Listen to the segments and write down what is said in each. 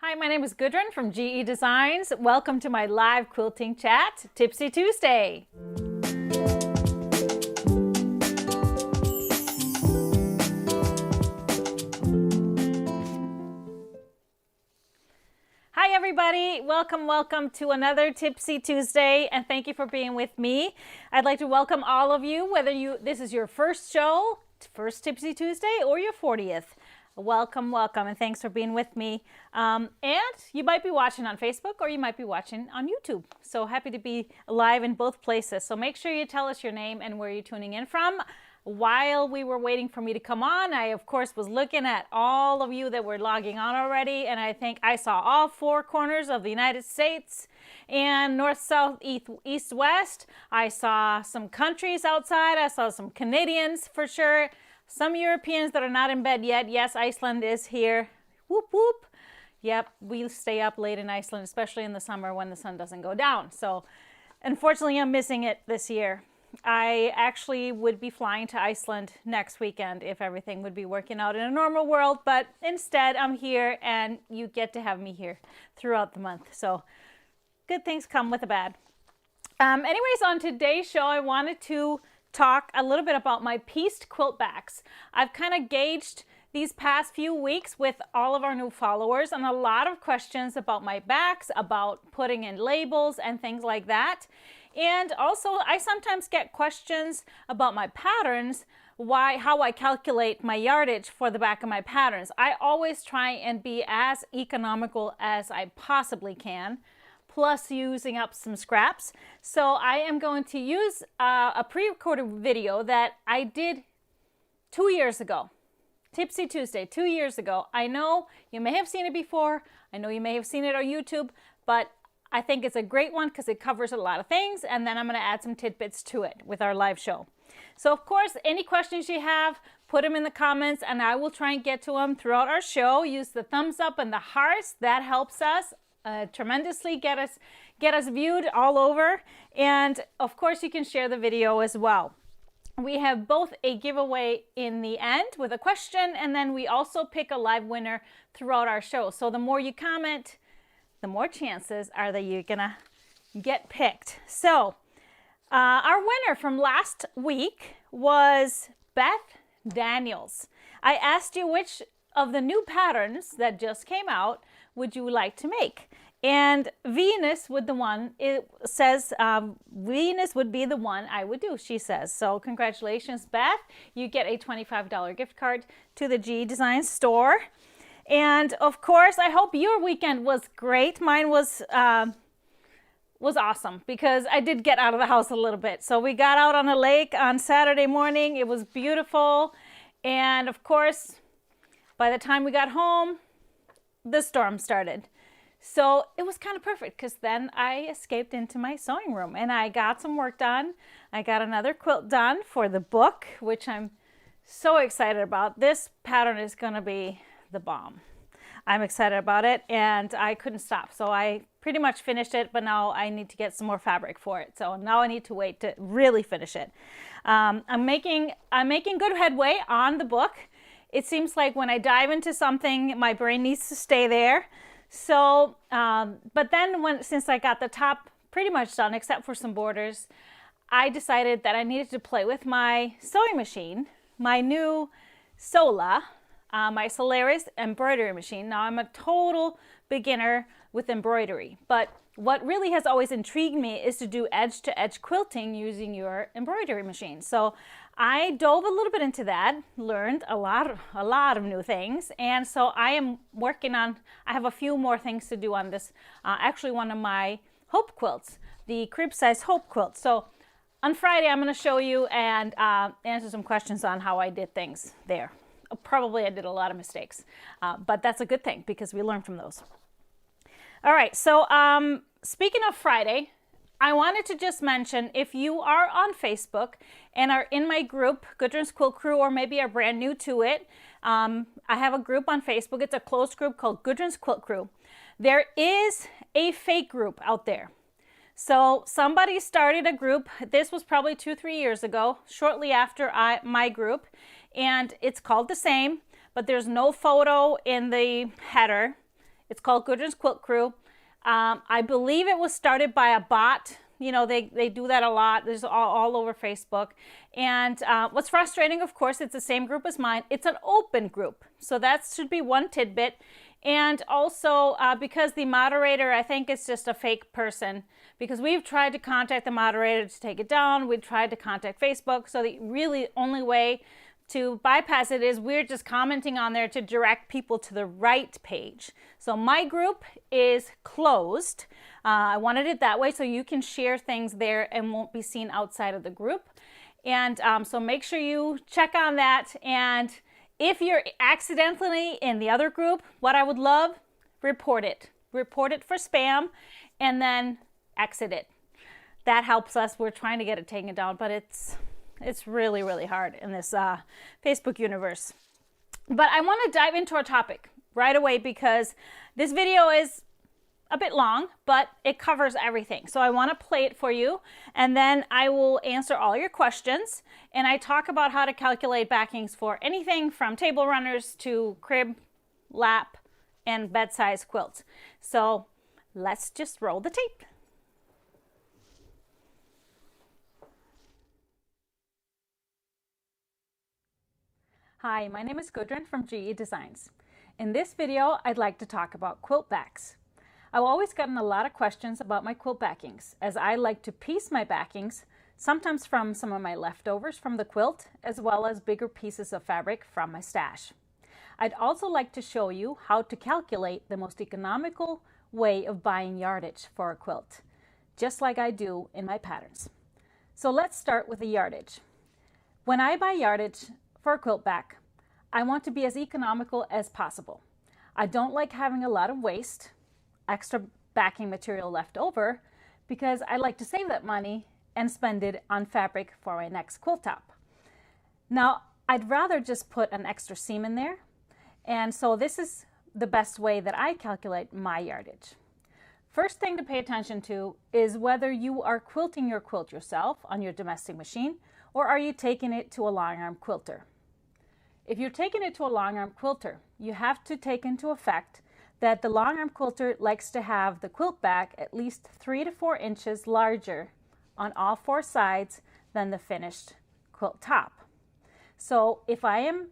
Hi, my name is Gudrun from GE Designs. Welcome to my live quilting chat, Tipsy Tuesday. Hi everybody, welcome to another Tipsy Tuesday, and thank you for being with me. I'd like to welcome all of you, whether this is your first show, first Tipsy Tuesday, or your 40th. Welcome, and thanks for being with me. And you might be watching on Facebook or you might be watching on YouTube. So happy to be live in both places. So make sure you tell us your name and where you're tuning in from. While we were waiting for me to come on, I of course was looking at all of you that were logging on already, and I think I saw all four corners of the United States and north, south, east, west. I saw some countries outside. I saw some Canadians for sure. Some Europeans that are not in bed yet. Yes, Iceland is here. Whoop, whoop. Yep, we stay up late in Iceland, especially in the summer when the sun doesn't go down. So unfortunately, I'm missing it this year. I actually would be flying to Iceland next weekend if everything would be working out in a normal world. But instead, I'm here and you get to have me here throughout the month. So good things come with the bad. Anyways, on today's show, I wanted to talk a little bit about my pieced quilt backs. I've kind of gauged these past few weeks with all of our new followers and a lot of questions about my backs, about putting in labels and things like that. And also I sometimes get questions about my patterns, how I calculate my yardage for the back of my patterns. I always try and be as economical as I possibly can, plus using up some scraps. So I am going to use a pre-recorded video that I did 2 years ago. Tipsy Tuesday, 2 years ago. I know you may have seen it before. I know you may have seen it on YouTube, but I think it's a great one because it covers a lot of things, and then I'm going to add some tidbits to it with our live show. So of course, any questions you have, put them in the comments and I will try and get to them throughout our show. Use the thumbs up and the hearts. That helps us tremendously, get us viewed all over. And of course you can share the video as well. We have both a giveaway in the end with a question, and then we also pick a live winner throughout our show. So the more you comment, the more chances are that you're gonna get picked. So our winner from last week was Beth Daniels. I asked you which of the new patterns that just came out would you like to make? And Venus would the one, it says Venus would be the one I would do, she says. So congratulations, Beth. You get a $25 gift card to the GE Designs store. And of course, I hope your weekend was great. Mine was awesome because I did get out of the house a little bit. So we got out on a lake on Saturday morning. It was beautiful. And of course, by the time we got home, the storm started. So it was kind of perfect because then I escaped into my sewing room and I got some work done. I got another quilt done for the book, which I'm so excited about. This pattern is going to be the bomb. I'm excited about it and I couldn't stop. So I pretty much finished it, but now I need to get some more fabric for it. So now I need to wait to really finish it. I'm making good headway on the book. It seems like when I dive into something, my brain needs to stay there. So, but then since I got the top pretty much done, except for some borders, I decided that I needed to play with my sewing machine, my new Sola, my Solaris embroidery machine. Now I'm a total beginner with embroidery, but what really has always intrigued me is to do edge-to-edge quilting using your embroidery machine. So I dove a little bit into that, learned a lot of new things, and so I am working on, I have a few more things to do on this, actually one of my hope quilts, the crib size hope quilt. So on Friday I'm going to show you and answer some questions on how I did things there. Probably I did a lot of mistakes, but that's a good thing because we learn from those. All right, so speaking of Friday, I wanted to just mention, if you are on Facebook and are in my group, Gudrun's Quilt Crew, or maybe are brand new to it, I have a group on Facebook. It's a closed group called Gudrun's Quilt Crew. There is a fake group out there. So somebody started a group. This was probably 2-3 years ago, shortly after my group, and it's called the same, but there's no photo in the header. It's called Gudrun's Quilt Crew. I believe it was started by a bot. You know, they do that a lot. There's all over Facebook. And what's frustrating, of course, it's the same group as mine. It's an open group. So that should be one tidbit. And also because the moderator, I think it's just a fake person, because we've tried to contact the moderator to take it down. We tried to contact Facebook. So the really only way to bypass it is we're just commenting on there to direct people to the right page. So my group is closed. I wanted it that way so you can share things there and won't be seen outside of the group. And so make sure you check on that. And if you're accidentally in the other group, what I would love, report it. Report it for spam and then exit it. That helps us. We're trying to get it taken down, but it's really, really hard in this Facebook universe. But I want to dive into our topic right away because this video is a bit long, but it covers everything. So I want to play it for you, and then I will answer all your questions. And I talk about how to calculate backings for anything from table runners to crib, lap, and bed-size quilts. So let's just roll the tape. Hi, my name is Gudrun from GE Designs. In this video, I'd like to talk about quilt backs. I've always gotten a lot of questions about my quilt backings, as I like to piece my backings, sometimes from some of my leftovers from the quilt, as well as bigger pieces of fabric from my stash. I'd also like to show you how to calculate the most economical way of buying yardage for a quilt, just like I do in my patterns. So let's start with the yardage. When I buy yardage for a quilt back, I want to be as economical as possible. I don't like having a lot of waste, extra backing material left over, because I like to save that money and spend it on fabric for my next quilt top. Now, I'd rather just put an extra seam in there, and so this is the best way that I calculate my yardage. First thing to pay attention to is whether you are quilting your quilt yourself on your domestic machine, or are you taking it to a long arm quilter. If you're taking it to a long arm quilter, you have to take into effect that the long arm quilter likes to have the quilt back at least 3 to 4 inches larger on all 4 sides than the finished quilt top. So if I am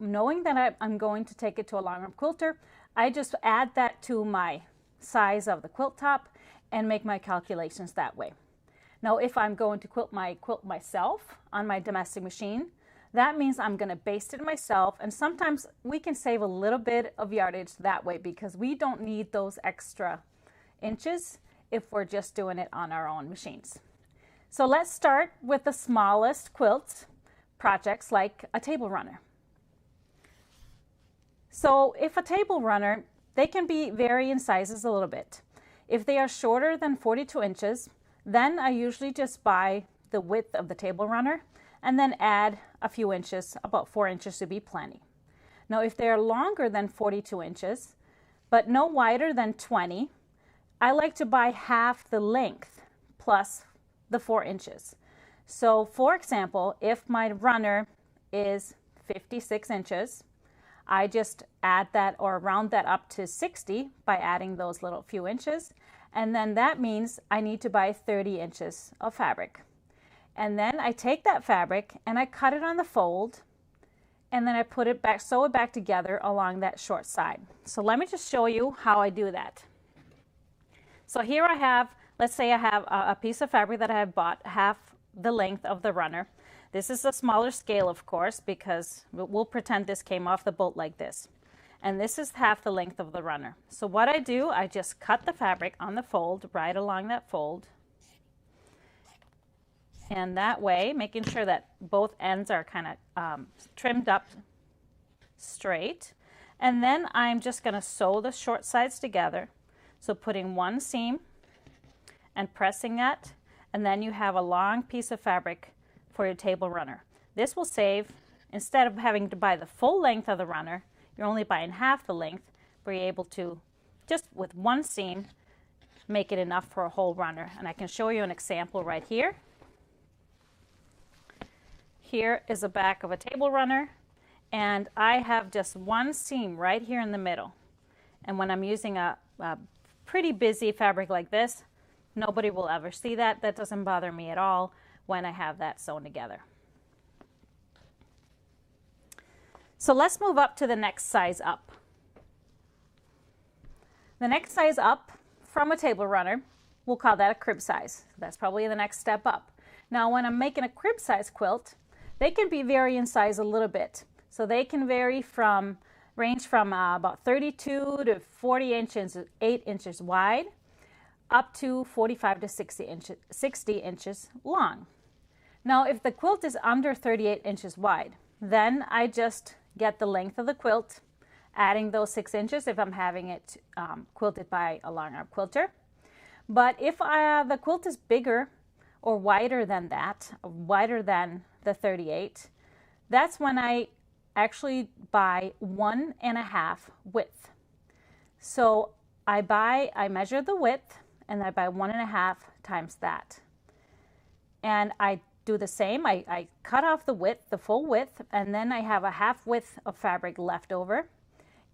knowing that I'm going to take it to a long arm quilter, I just add that to my size of the quilt top and make my calculations that way. Now, if I'm going to quilt myself on my domestic machine, that means I'm going to baste it myself, and sometimes we can save a little bit of yardage that way because we don't need those extra inches if we're just doing it on our own machines. So let's start with the smallest quilts projects like a table runner. So if a table runner, they can vary in sizes a little bit. If they are shorter than 42 inches, then I usually just buy the width of the table runner and then add a few inches, about 4 inches to be plenty. Now, if they are longer than 42 inches, but no wider than 20, I like to buy half the length plus the 4 inches. So, for example, if my runner is 56 inches, I just add that or round that up to 60 by adding those little few inches. And then that means I need to buy 30 inches of fabric. And then I take that fabric and I cut it on the fold, and then I put it back, sew it back together along that short side. So let me just show you how I do that. So here I have, let's say I have a piece of fabric that I have bought half the length of the runner. This is a smaller scale, of course, because we'll pretend this came off the bolt like this. And this is half the length of the runner. So what I do, I just cut the fabric on the fold, right along that fold. And that way, making sure that both ends are kind of trimmed up straight. And then I'm just going to sew the short sides together. So putting one seam and pressing that, and then you have a long piece of fabric for your table runner. This will save, instead of having to buy the full length of the runner, you're only buying half the length, but you're able to, just with one seam, make it enough for a whole runner. And I can show you an example right here. Here is the back of a table runner, and I have just one seam right here in the middle. And when I'm using a pretty busy fabric like this, nobody will ever see that. That doesn't bother me at all when I have that sewn together. So let's move up to the next size up. The next size up from a table runner, we'll call that a crib size. That's probably the next step up. Now when I'm making a crib size quilt, they can vary in size a little bit. So they can range from about 32 to 40 inches, 8 inches wide, up to 45 to 60 inches long. Now if the quilt is under 38 inches wide, then I just get the length of the quilt, adding those 6 inches if I'm having it quilted by a long arm quilter. But if the quilt is bigger or wider than that, wider than the 38, that's when I actually buy 1.5 width. So I measure the width and I buy 1.5 times that. And I do the same. I cut off the width, the full width, and then I have a half width of fabric left over.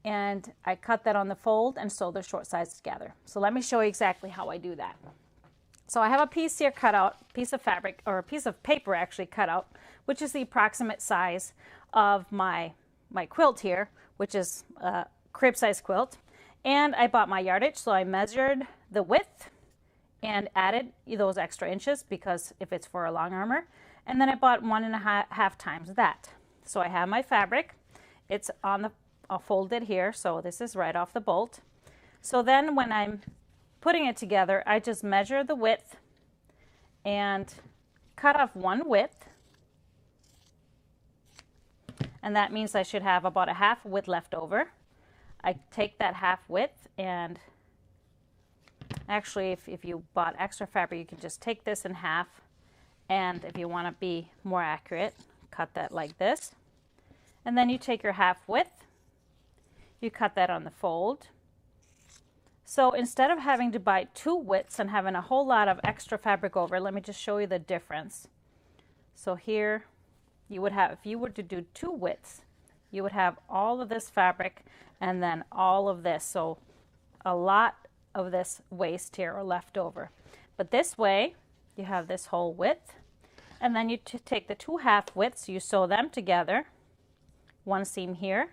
And I cut that on the fold and sew the short sides together. So let me show you exactly how I do that. So I have a piece here cut out, piece of fabric, or a piece of paper actually cut out, which is the approximate size of my quilt here, which is a crib size quilt. And I bought my yardage, so I measured the width and added those extra inches because if it's for a long armor. And then I bought 1.5 times that. So I have my fabric. It's on the folded here, so this is right off the bolt. So then when I'm putting it together, I just measure the width and cut off one width. And that means I should have about a half width left over. I take that half width, and actually if you bought extra fabric, you can just take this in half, and if you want to be more accurate, cut that like this. And then you take your half width, you cut that on the fold. So instead of having to buy 2 widths and having a whole lot of extra fabric over, let me just show you the difference. So here you would have, if you were to do 2 widths, you would have all of this fabric and then all of this. So a lot of this waste here or left over. But this way you have this whole width, and then you take the 2 half widths, you sew them together, one seam here,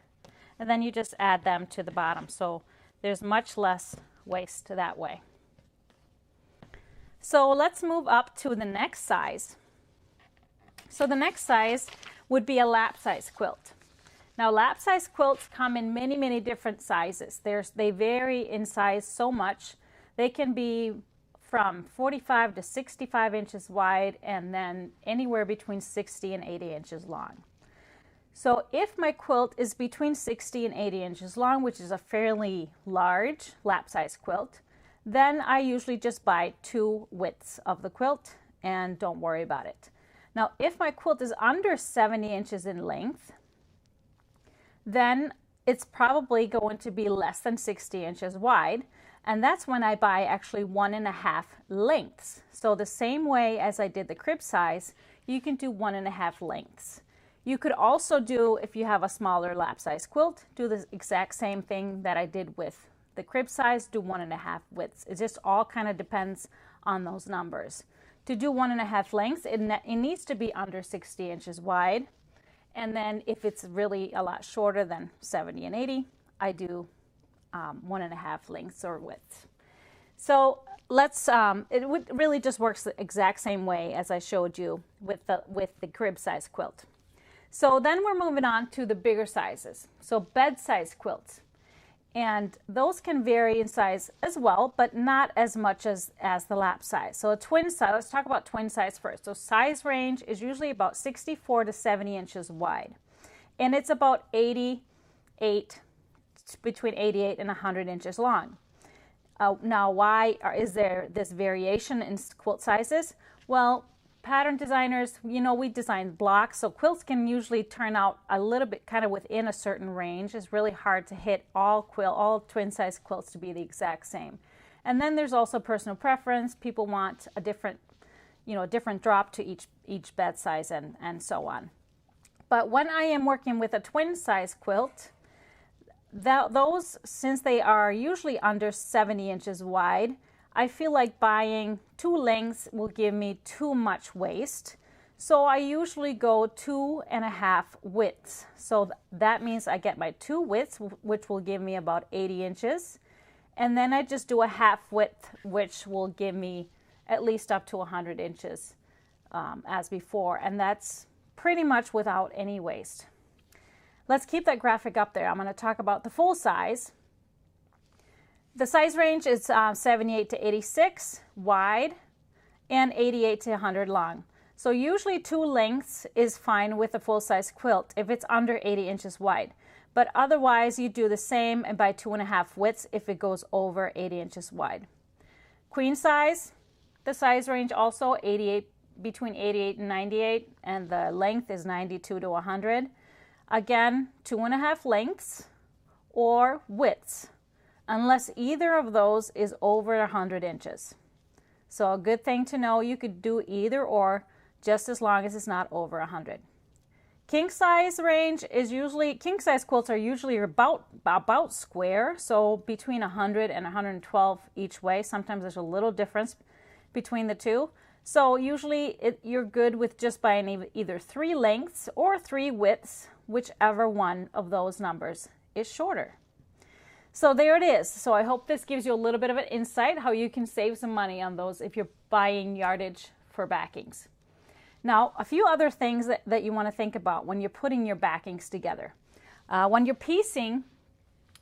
and then you just add them to the bottom. So there's much less waste that way. So let's move up to the next size. So the next size would be a lap size quilt. Now lap size quilts come in many, many different sizes. They vary in size so much. They can be from 45 to 65 inches wide and then anywhere between 60 and 80 inches long. So if my quilt is between 60 and 80 inches long, which is a fairly large lap size quilt, then I usually just buy 2 widths of the quilt and don't worry about it. Now, if my quilt is under 70 inches in length, then it's probably going to be less than 60 inches wide. And that's when I buy actually 1.5 lengths. So the same way as I did the crib size, you can do 1.5 lengths. You could also do, if you have a smaller lap size quilt, do the exact same thing that I did with the crib size, do 1.5 widths. It just all kind of depends on those numbers. To do 1.5 lengths, it needs to be under 60 inches wide. And then if it's really a lot shorter than 70 and 80, I do 1.5 lengths or widths. So let's, it would really just works the exact same way as I showed you with the crib size quilt. So then we're moving on to the bigger sizes. So bed size quilts. And those can vary in size as well, but not as much as the lap size. So a twin size, let's talk about twin size first. So size range is usually about 64 to 70 inches wide. And it's about between 88 and 100 inches long. Now, why is there this variation in quilt sizes? Well, pattern designers, we design blocks, so quilts can usually turn out a little bit kind of within a certain range. It's really hard to hit all twin size quilts to be the exact same. And then there's also personal preference. People want a different drop to each bed size and so on. But when I am working with a twin size quilt, those, since they are usually under 70 inches wide, I feel like buying 2 lengths will give me too much waste. So I usually go 2.5 widths. So that means I get my 2 widths, which will give me about 80 inches. And then I just do a half width, which will give me at least up to 100 inches as before. And that's pretty much without any waste. Let's keep that graphic up there. I'm going to talk about the full size. The size range is 78 to 86 wide and 88 to 100 long. So usually 2 lengths is fine with a full-size quilt if it's under 80 inches wide. But otherwise, you do the same and by 2.5 widths if it goes over 80 inches wide. Queen size, the size range also 88, between 88 and 98, and the length is 92 to 100. Again, 2.5 lengths or widths, unless either of those is over 100 inches. So a good thing to know, you could do either or, just as long as it's not over 100. King size range is usually, king size quilts are usually about square, so between 100 and 112 each way. Sometimes there's a little difference between the two. So usually you're good with just buying either 3 lengths or 3 widths, whichever one of those numbers is shorter. So there it is. So I hope this gives you a little bit of an insight how you can save some money on those if you're buying yardage for backings. Now, a few other things that you want to think about when you're putting your backings together. When you're piecing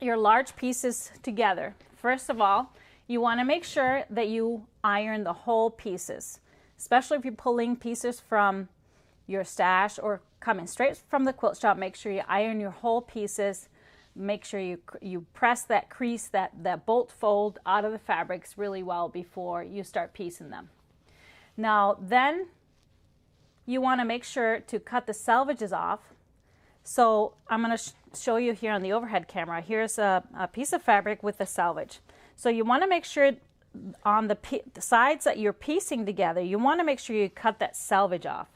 your large pieces together, first of all, you want to make sure that you iron the whole pieces, especially if you're pulling pieces from your stash or coming straight from the quilt shop. Make sure you iron your whole pieces. Make sure you press that crease, that bolt fold out of the fabrics really well before you start piecing them. Now then, you want to make sure to cut the selvages off. So I'm going to show you here on the overhead camera. Here's a piece of fabric with the selvage. So you want to make sure on the sides that you're piecing together, you want to make sure you cut that selvage off.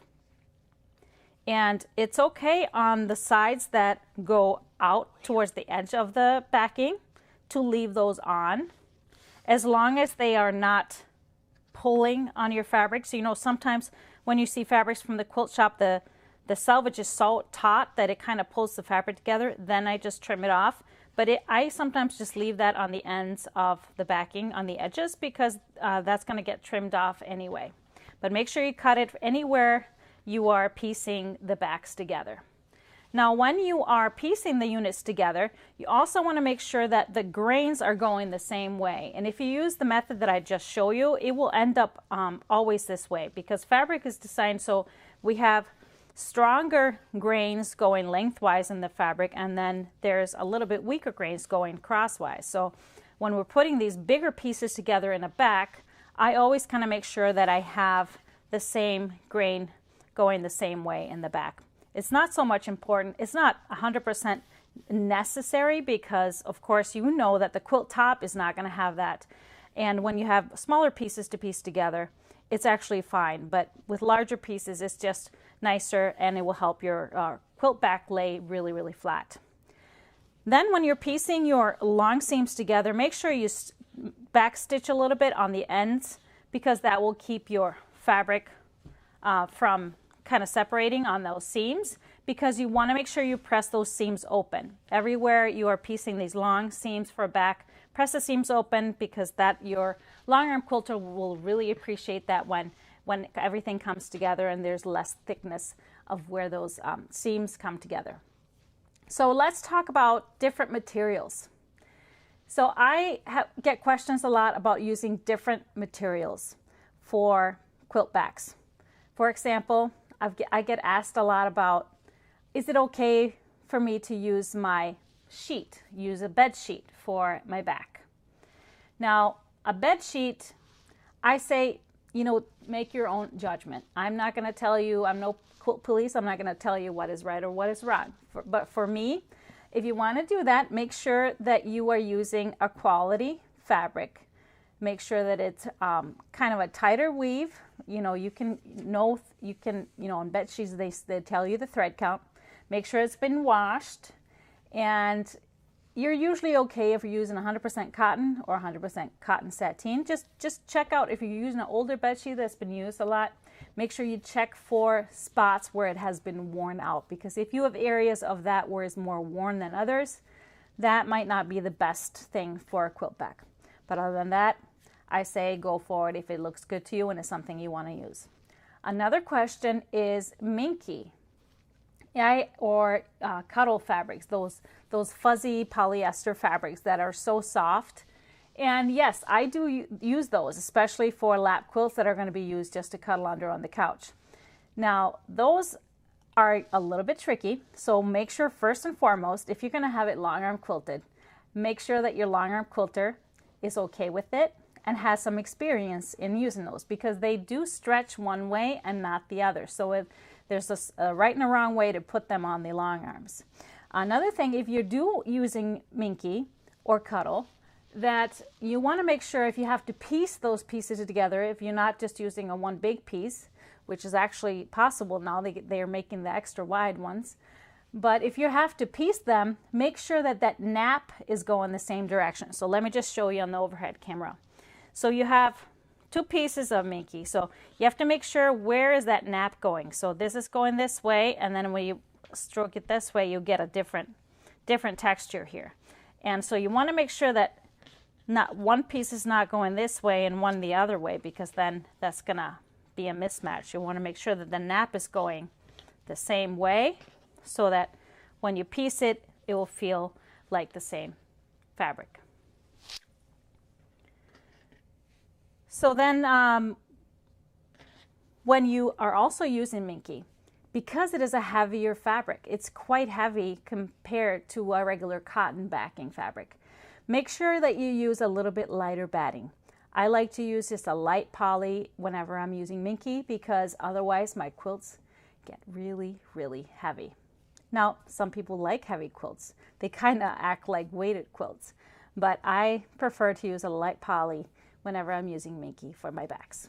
And it's okay on the sides that go out towards the edge of the backing to leave those on, as long as they are not pulling on your fabric. So, you know, sometimes when you see fabrics from the quilt shop, the selvage is so taut that it kind of pulls the fabric together. Then I just trim it off. But I sometimes just leave that on the ends of the backing on the edges, because that's going to get trimmed off anyway. But make sure you cut it anywhere you are piecing the backs together. Now, when you are piecing the units together, you also want to make sure that the grains are going the same way. And if you use the method that I just showed you, it will end up always this way, because fabric is designed so we have stronger grains going lengthwise in the fabric, and then there's a little bit weaker grains going crosswise. So when we're putting these bigger pieces together in a back, I always kind of make sure that I have the same grain going the same way in the back. It's not so much important. It's not 100% necessary, because of course you know that the quilt top is not going to have that. And when you have smaller pieces to piece together, it's actually fine. But with larger pieces, it's just nicer, and it will help your quilt back lay really, really flat. Then when you're piecing your long seams together, make sure you back stitch a little bit on the ends, because that will keep your fabric from kind of separating on those seams, because you want to make sure you press those seams open. Everywhere you are piecing these long seams for a back, press the seams open, because that your long arm quilter will really appreciate that when everything comes together and there's less thickness of where those seams come together. So let's talk about different materials. So I get questions a lot about using different materials for quilt backs. For example, I get asked a lot about, is it okay for me to use my sheet, use a bed sheet for my back? Now, a bed sheet, I say, you know, make your own judgment. I'm not going to tell you, I'm no quilt police, I'm not going to tell you what is right or what is wrong. But for me, if you want to do that, make sure that you are using a quality fabric. Make sure that it's kind of a tighter weave. You know, on bed sheets, they tell you the thread count. Make sure it's been washed, and you're usually okay if you're using 100% cotton or 100% cotton sateen. Just check out if you're using an older bed sheet that's been used a lot. Make sure you check for spots where it has been worn out, because if you have areas of that where it's more worn than others, that might not be the best thing for a quilt back. But other than that, I say go for it if it looks good to you and it's something you want to use. Another question is minky, or cuddle fabrics, those fuzzy polyester fabrics that are so soft. And yes, I do use those, especially for lap quilts that are going to be used just to cuddle under on the couch. Now, those are a little bit tricky, so make sure first and foremost, if you're going to have it long arm quilted, make sure that your long arm quilter is okay with it and has some experience in using those, because they do stretch one way and not the other. So there's a right and a wrong way to put them on the long arms. Another thing, if you're using minky or cuddle, that you want to make sure if you have to piece those pieces together, if you're not just using a one big piece, which is actually possible now, they are making the extra wide ones. But if you have to piece them, make sure that that nap is going the same direction. So let me just show you on the overhead camera. So you have two pieces of minky. So you have to make sure where is that nap going. So this is going this way, and then when you stroke it this way, you get a different texture here. And so you want to make sure that not one piece is not going this way and one the other way, because then that's gonna be a mismatch. You want to make sure that the nap is going the same way, so that when you piece it, it will feel like the same fabric. So then when you are also using minky, because it is a heavier fabric, it's quite heavy compared to a regular cotton backing fabric, make sure that you use a little bit lighter batting. I like to use just a light poly whenever I'm using minky, because otherwise my quilts get really, really heavy. Now, some people like heavy quilts. They kind of act like weighted quilts, but I prefer to use a light poly whenever I'm using minky for my backs.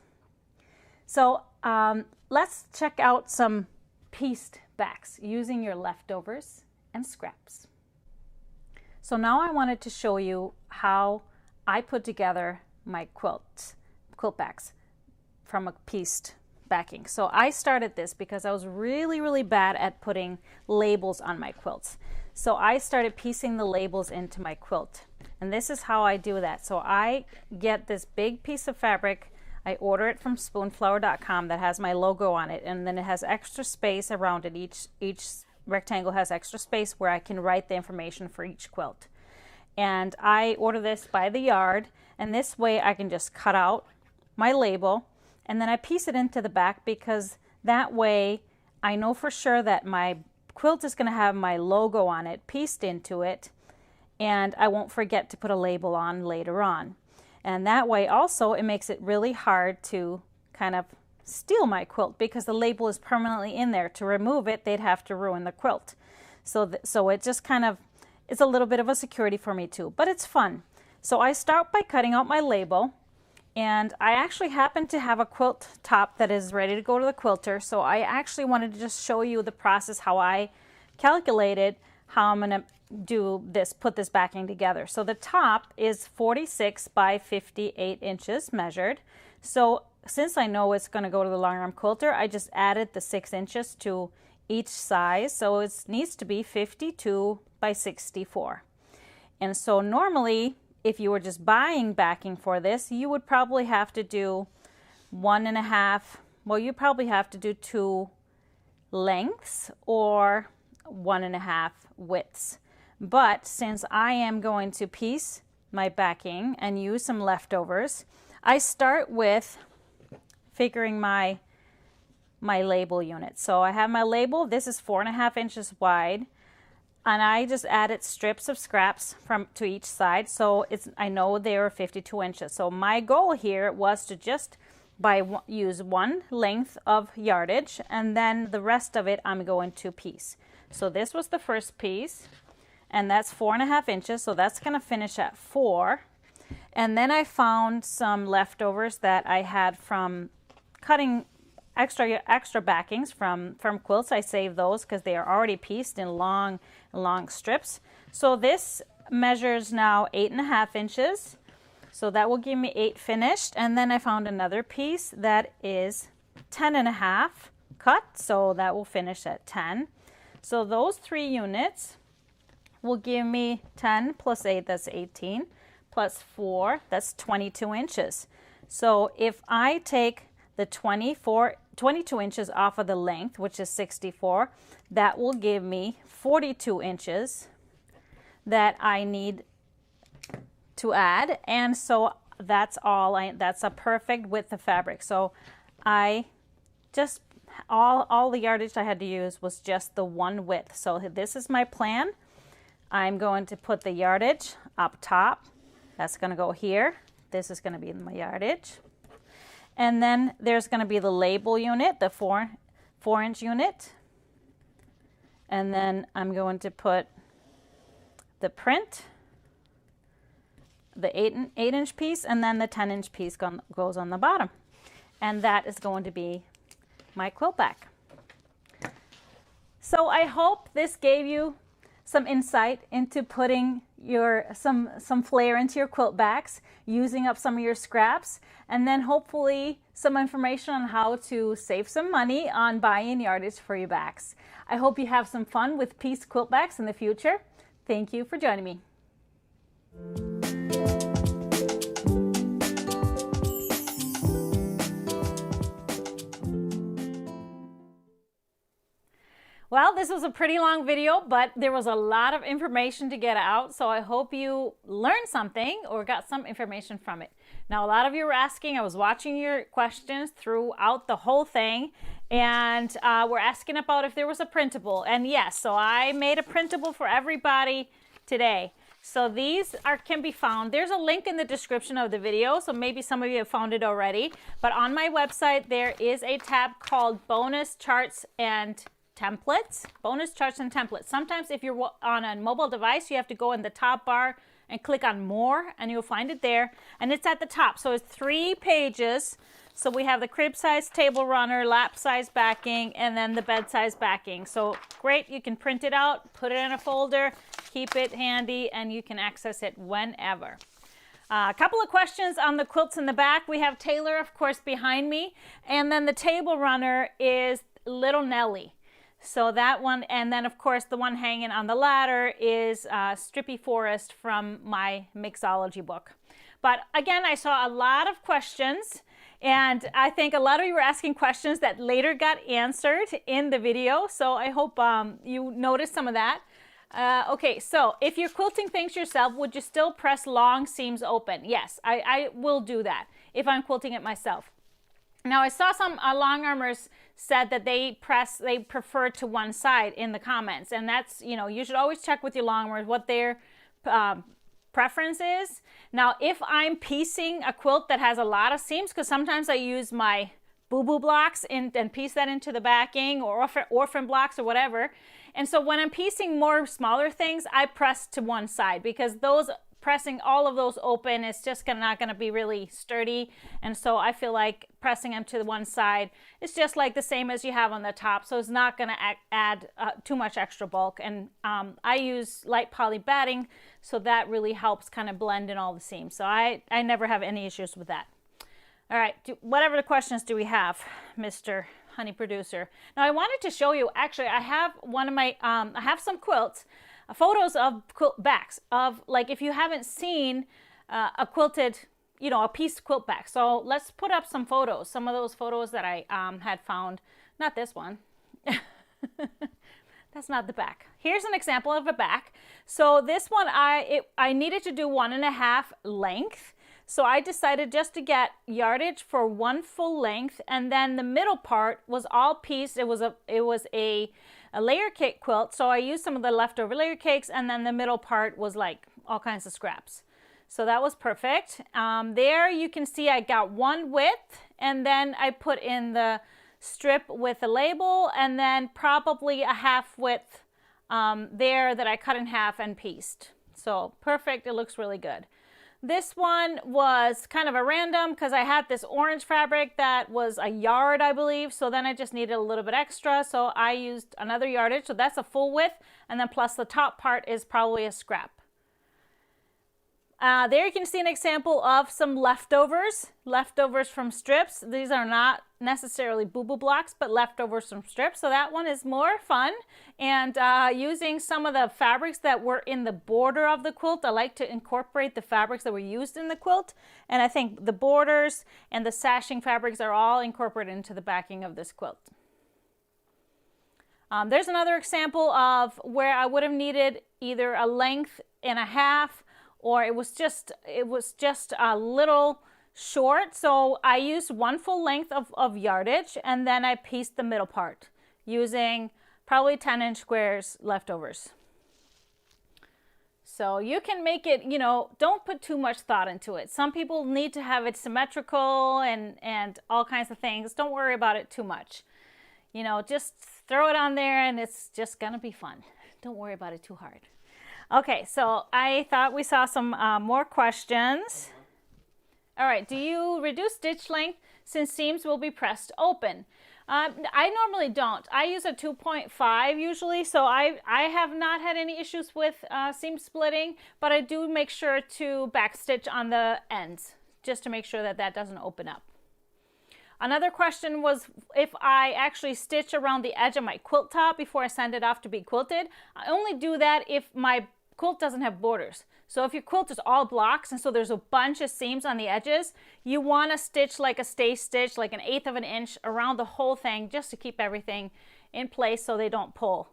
So let's check out some pieced backs using your leftovers and scraps. So now I wanted to show you how I put together my quilt backs from a pieced backing. So I started this because I was really, really bad at putting labels on my quilts. So I started piecing the labels into my quilt. And this is how I do that. So I get this big piece of fabric. I order it from spoonflower.com that has my logo on it, and then it has extra space around it. Each rectangle has extra space where I can write the information for each quilt. And I order this by the yard, and this way I can just cut out my label, and then I piece it into the back, because that way I know for sure that my quilt is going to have my logo on it pieced into it, and I won't forget to put a label on later on. And that way also it makes it really hard to kind of steal my quilt, because the label is permanently in there. To remove it, they'd have to ruin the quilt. So it just kind of, it's a little bit of a security for me too, but it's fun. So I start by cutting out my label, and I actually happen to have a quilt top that is ready to go to the quilter. So I actually wanted to just show you the process, how I calculated how I'm gonna do this, put this backing together. So the top is 46 by 58 inches measured. So since I know it's gonna go to the long arm quilter, I just added the 6 inches to each size. So it needs to be 52 by 64. And so normally, if you were just buying backing for this, you would probably have to do 1.5, well, you probably have to do 2 lengths or 1.5 widths. But since I am going to piece my backing and use some leftovers, I start with figuring my label unit. So I have my label. This is 4.5 inches wide, and I just added strips of scraps to each side. So I know they are 52 inches. So my goal here was to just use one length of yardage, and then the rest of it I'm going to piece. So this was the first piece, and that's 4.5 inches. So that's going to finish at 4. And then I found some leftovers that I had from cutting extra backings from quilts. I saved those because they are already pieced in long strips. So this measures now 8.5 inches. So that will give me 8 finished. And then I found another piece that is 10.5 cut. So that will finish at 10. So those 3 units will give me 10 plus 8, that's 18, plus 4, that's 22 inches. So if I take the 22 inches off of the length, which is 64, that will give me 42 inches that I need to add. And so that's that's a perfect width of fabric. So I just, all the yardage I had to use was just the one width. So this is my plan. I'm going to put the yardage up top. That's going to go here. This is going to be my yardage. And then there's going to be the label unit, the 4-inch unit. And then I'm going to put the print, the 8-inch piece, and then the 10-inch piece goes on the bottom. And that is going to be my quilt back. So I hope this gave you some insight into putting some flair into your quilt backs, using up some of your scraps, and then hopefully some information on how to save some money on buying yardage for your backs. I hope you have some fun with piece quilt backs in the future. Thank you for joining me. Well, this was a pretty long video, but there was a lot of information to get out, so I hope you learned something or got some information from it. Now, a lot of you were asking, I was watching your questions throughout the whole thing, and we're asking about if there was a printable. And yes, so I made a printable for everybody today. So these can be found. There's a link in the description of the video, so maybe some of you have found it already. But on my website, there is a tab called Bonus Charts and Templates, bonus charts and templates. Sometimes if you're on a mobile device, you have to go in the top bar and click on more, and you'll find it there. And it's at the top, so it's 3 pages. So we have the crib size table runner, lap size backing, and then the bed size backing. So great, you can print it out, put it in a folder, keep it handy, and you can access it whenever. A couple of questions on the quilts in the back. We have Taylor, of course, behind me, and then the table runner is Little Nelly. So that one, and then of course the one hanging on the ladder is Strippy Forest from my mixology book. But again, I saw a lot of questions, and I think a lot of you were asking questions that later got answered in the video. So I hope you noticed some of that. Okay, so if you're quilting things yourself, would you still press long seams open? Yes, I will do that if I'm quilting it myself. Now, I saw some long armers said that they prefer to one side in the comments, and that's, you should always check with your long armers what their preference is. Now, if I'm piecing a quilt that has a lot of seams, because sometimes I use my boo-boo blocks and piece that into the backing, or orphan blocks or whatever, and so when I'm piecing more smaller things, I press to one side, because pressing all of those open is just not going to be really sturdy. And so I feel like pressing them to the one side is just like the same as you have on the top. So it's not going to add too much extra bulk. And I use light poly batting, so that really helps kind of blend in all the seams. So I never have any issues with that. All right, whatever the questions do we have, Mr. Honey Producer? Now I wanted to show you, actually, I have one of my, I have some quilts, photos of quilt backs, of like if you haven't seen a quilted, a piece quilt back. So let's put up some photos, some of those photos that I had found. Not this one. That's not the back. Here's an example of a back. So this one, I needed to do 1.5 length. So I decided just to get yardage for 1 full length, and then the middle part was all pieced. It was a layer cake quilt, so I used some of the leftover layer cakes, and then the middle part was like all kinds of scraps. So that was perfect. There you can see I got 1 width, and then I put in the strip with the label, and then probably a 1/2 width there that I cut in half and pieced. So perfect, it looks really good. This one was kind of a random because I had this orange fabric that was a yard, I believe. So then I just needed a little bit extra. So I used another yardage. So that's a full width. And then plus the top part is probably a scrap. There you can see an example of some leftovers from strips. These are not necessarily boo-boo blocks, but leftovers from strips. So that one is more fun. And using some of the fabrics that were in the border of the quilt, I like to incorporate the fabrics that were used in the quilt. And I think the borders and the sashing fabrics are all incorporated into the backing of this quilt. There's another example of where I would have needed either a length and a half, or it was just a little short. So I used one full length of yardage, and then I pieced the middle part using probably 10-inch squares leftovers. So you can make it, you know, don't put too much thought into it. Some people need to have it symmetrical and all kinds of things. Don't worry about it too much. You know, just throw it on there and it's just gonna be fun. Don't worry about it too hard. Okay, so I thought we saw some more questions. All right, do you reduce stitch length since seams will be pressed open? I normally don't. I use a 2.5 usually, so I have not had any issues with seam splitting, but I do make sure to backstitch on the ends just to make sure that that doesn't open up. Another question was if I actually stitch around the edge of my quilt top before I send it off to be quilted. I only do that if my quilt doesn't have borders. So if your quilt is all blocks and so there's a bunch of seams on the edges, you want to stitch like a stay stitch, like 1/8 of an inch around the whole thing just to keep everything in place so they don't pull.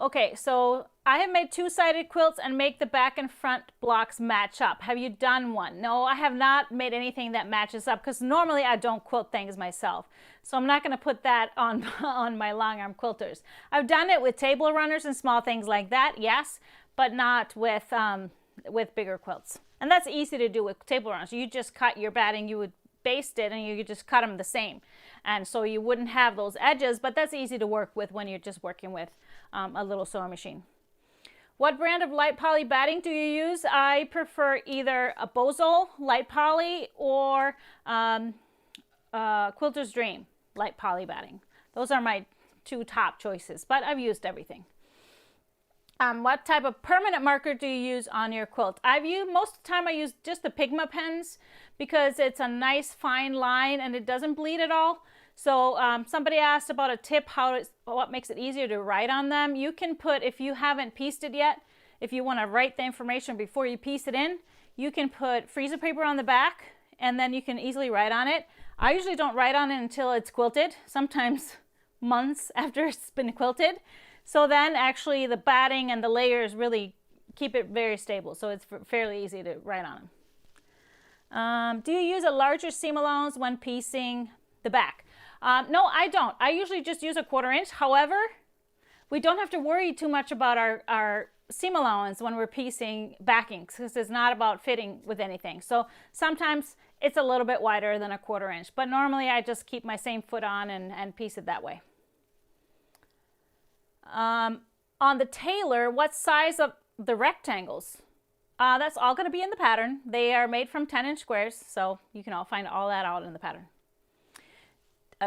Okay, so I have made two-sided quilts and make the back and front blocks match up. Have you done one? No, I have not made anything that matches up because normally I don't quilt things myself. So I'm not going to put that on, on my long arm quilters. I've done it with table runners and small things like that, yes, but not with bigger quilts. And that's easy to do with table runners. You just cut your batting, you would baste it, and you could just cut them the same. And so you wouldn't have those edges, but that's easy to work with when you're just working with a little sewing machine. What brand of light poly batting do you use? I prefer either a Bozol light poly or Quilter's Dream light poly batting. Those are my two top choices, but I've used everything. What type of permanent marker do you use on your quilt? Most of the time I use just the Pigma pens because it's a nice fine line and it doesn't bleed at all. So somebody asked about a tip, what makes it easier to write on them. You can put, if you haven't pieced it yet, if you want to write the information before you piece it in, you can put freezer paper on the back and then you can easily write on it. I usually don't write on it until it's quilted, sometimes months after it's been quilted. So then actually the batting and the layers really keep it very stable. So it's fairly easy to write on them. Do you use a larger seam allowance when piecing the back? No, I don't. I usually just use a 1/4 inch. However, we don't have to worry too much about our seam allowance when we're piecing backings because it's not about fitting with anything. So sometimes it's a little bit wider than a 1/4 inch, but normally I just keep my same foot on and piece it that way. On the tailor, what size of the rectangles? That's all going to be in the pattern. They are made from 10-inch squares, so you can all find all that out in the pattern.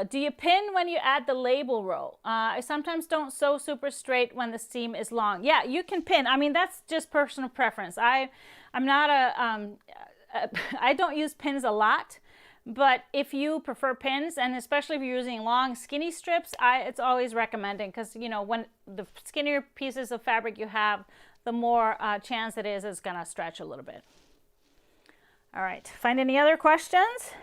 Do you pin when you add the label row? I sometimes don't sew super straight when the seam is long. Yeah, you can pin. I mean, that's just personal preference. I'm not I don't use pins a lot, but if you prefer pins, and especially if you're using long skinny strips, it's always recommended because, you know, when the skinnier pieces of fabric you have, the more chance it is it's gonna stretch a little bit. All right, find any other questions?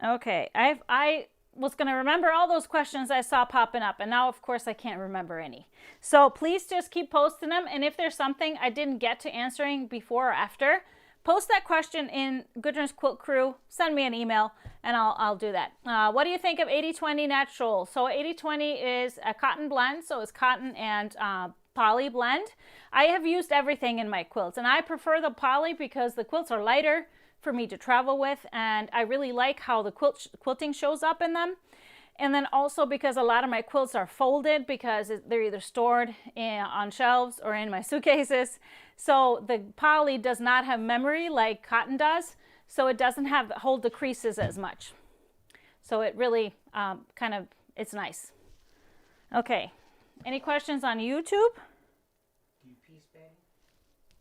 Okay, I was going to remember all those questions I saw popping up, and now of course I can't remember any. So please just keep posting them, and if there's something I didn't get to answering before or after, post that question in Gudrun's Quilt Crew, send me an email, and I'll do that. What do you think of 80-20 natural? So 80-20 is a cotton blend, so it's cotton and poly blend. I have used everything in my quilts, and I prefer the poly because the quilts are lighter for me to travel with, and I really like how the quilting shows up in them. And then also because a lot of my quilts are folded because they're either stored on shelves or in my suitcases. So the poly does not have memory like cotton does, so it doesn't hold the creases as much. So it really it's nice. Okay, any questions on YouTube?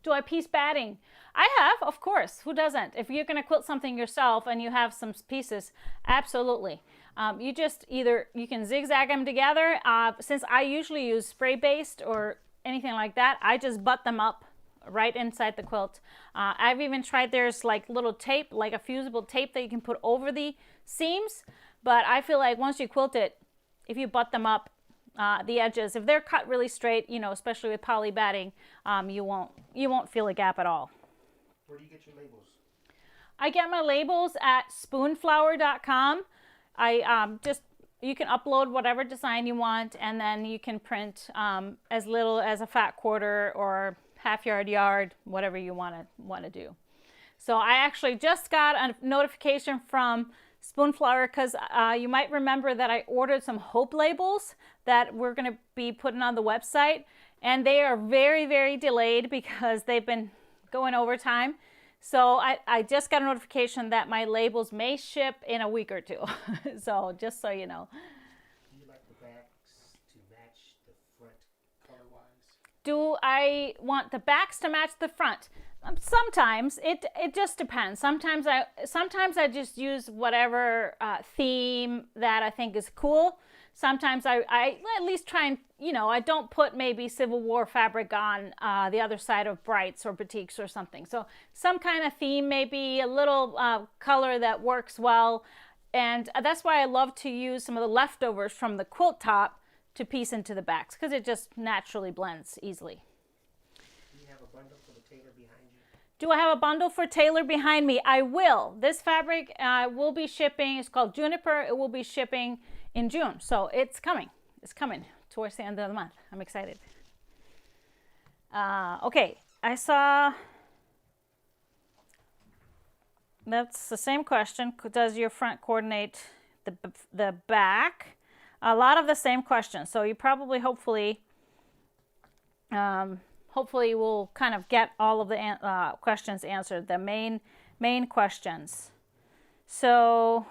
Do I piece batting? I have, of course. Who doesn't? If you're going to quilt something yourself and you have some pieces, absolutely. You just you can zigzag them together. Since I usually use spray-based or anything like that, I just butt them up right inside the quilt. I've even tried, there's like little tape, like a fusible tape that you can put over the seams. But I feel like once you quilt it, if you butt them up, the edges, if they're cut really straight, you know, especially with poly batting, you won't feel a gap at all. Where do you get your labels? I get my labels at spoonflower.com. You can upload whatever design you want, and then you can print as little as a fat quarter or half yard, whatever you want to do. So I actually just got a notification from Spoonflower because you might remember that I ordered some hope labels that we're going to be putting on the website, and they are very, very delayed because they've been going overtime. So I just got a notification that my labels may ship in a week or two. So just so you know. Do you like the backs to match the front color-wise? Do I want the backs to match the front? Sometimes it just depends. Sometimes I just use whatever theme that I think is cool. Sometimes I at least try and, you know, I don't put maybe Civil War fabric on the other side of Brights or Batiks or something. So some kind of theme, maybe a little color that works well. And that's why I love to use some of the leftovers from the quilt top to piece into the backs, because it just naturally blends easily. Do you have a bundle for the tailor behind you? Do I have a bundle for tailor behind me? I will. This fabric will be shipping. It's called Juniper. It will be shipping in June. So it's coming. It's coming towards the end of the month. I'm excited. Okay, I saw, that's the same question. Does your front coordinate the back? A lot of the same questions. So you probably, hopefully we'll kind of get all of the questions answered, the main questions. So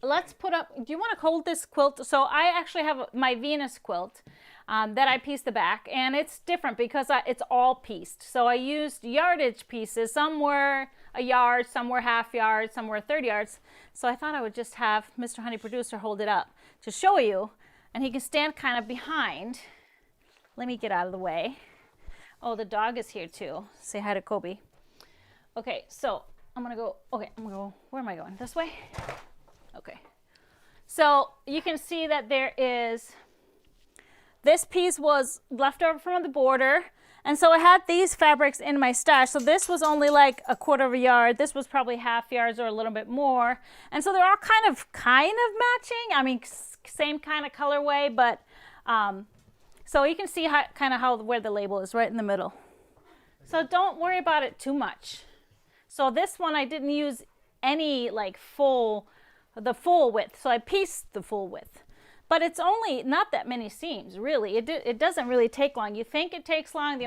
let's put up, do you want to hold this quilt? So I actually have my Venus quilt that I pieced the back, and it's different because it's all pieced. So I used yardage pieces. Some were a yard, some were half yard, some were 30 yards. So I thought I would just have Mr. Honey Producer hold it up to show you, and he can stand kind of behind. Let me get out of the way. Oh, the dog is here too. Say hi to Kobe. Okay, so I'm gonna go, where am I going? This way? Okay. So you can see that there is, this piece was left over from the border. And so I had these fabrics in my stash. So this was only like a quarter of a yard. This was probably half yards or a little bit more. And so they're all kind of matching. I mean, same kind of colorway, but so you can see where the label is right in the middle. So don't worry about it too much. So this one I didn't use any like the full width. So I pieced the full width. But it's only not that many seams, really. It doesn't really take long. You think it takes long.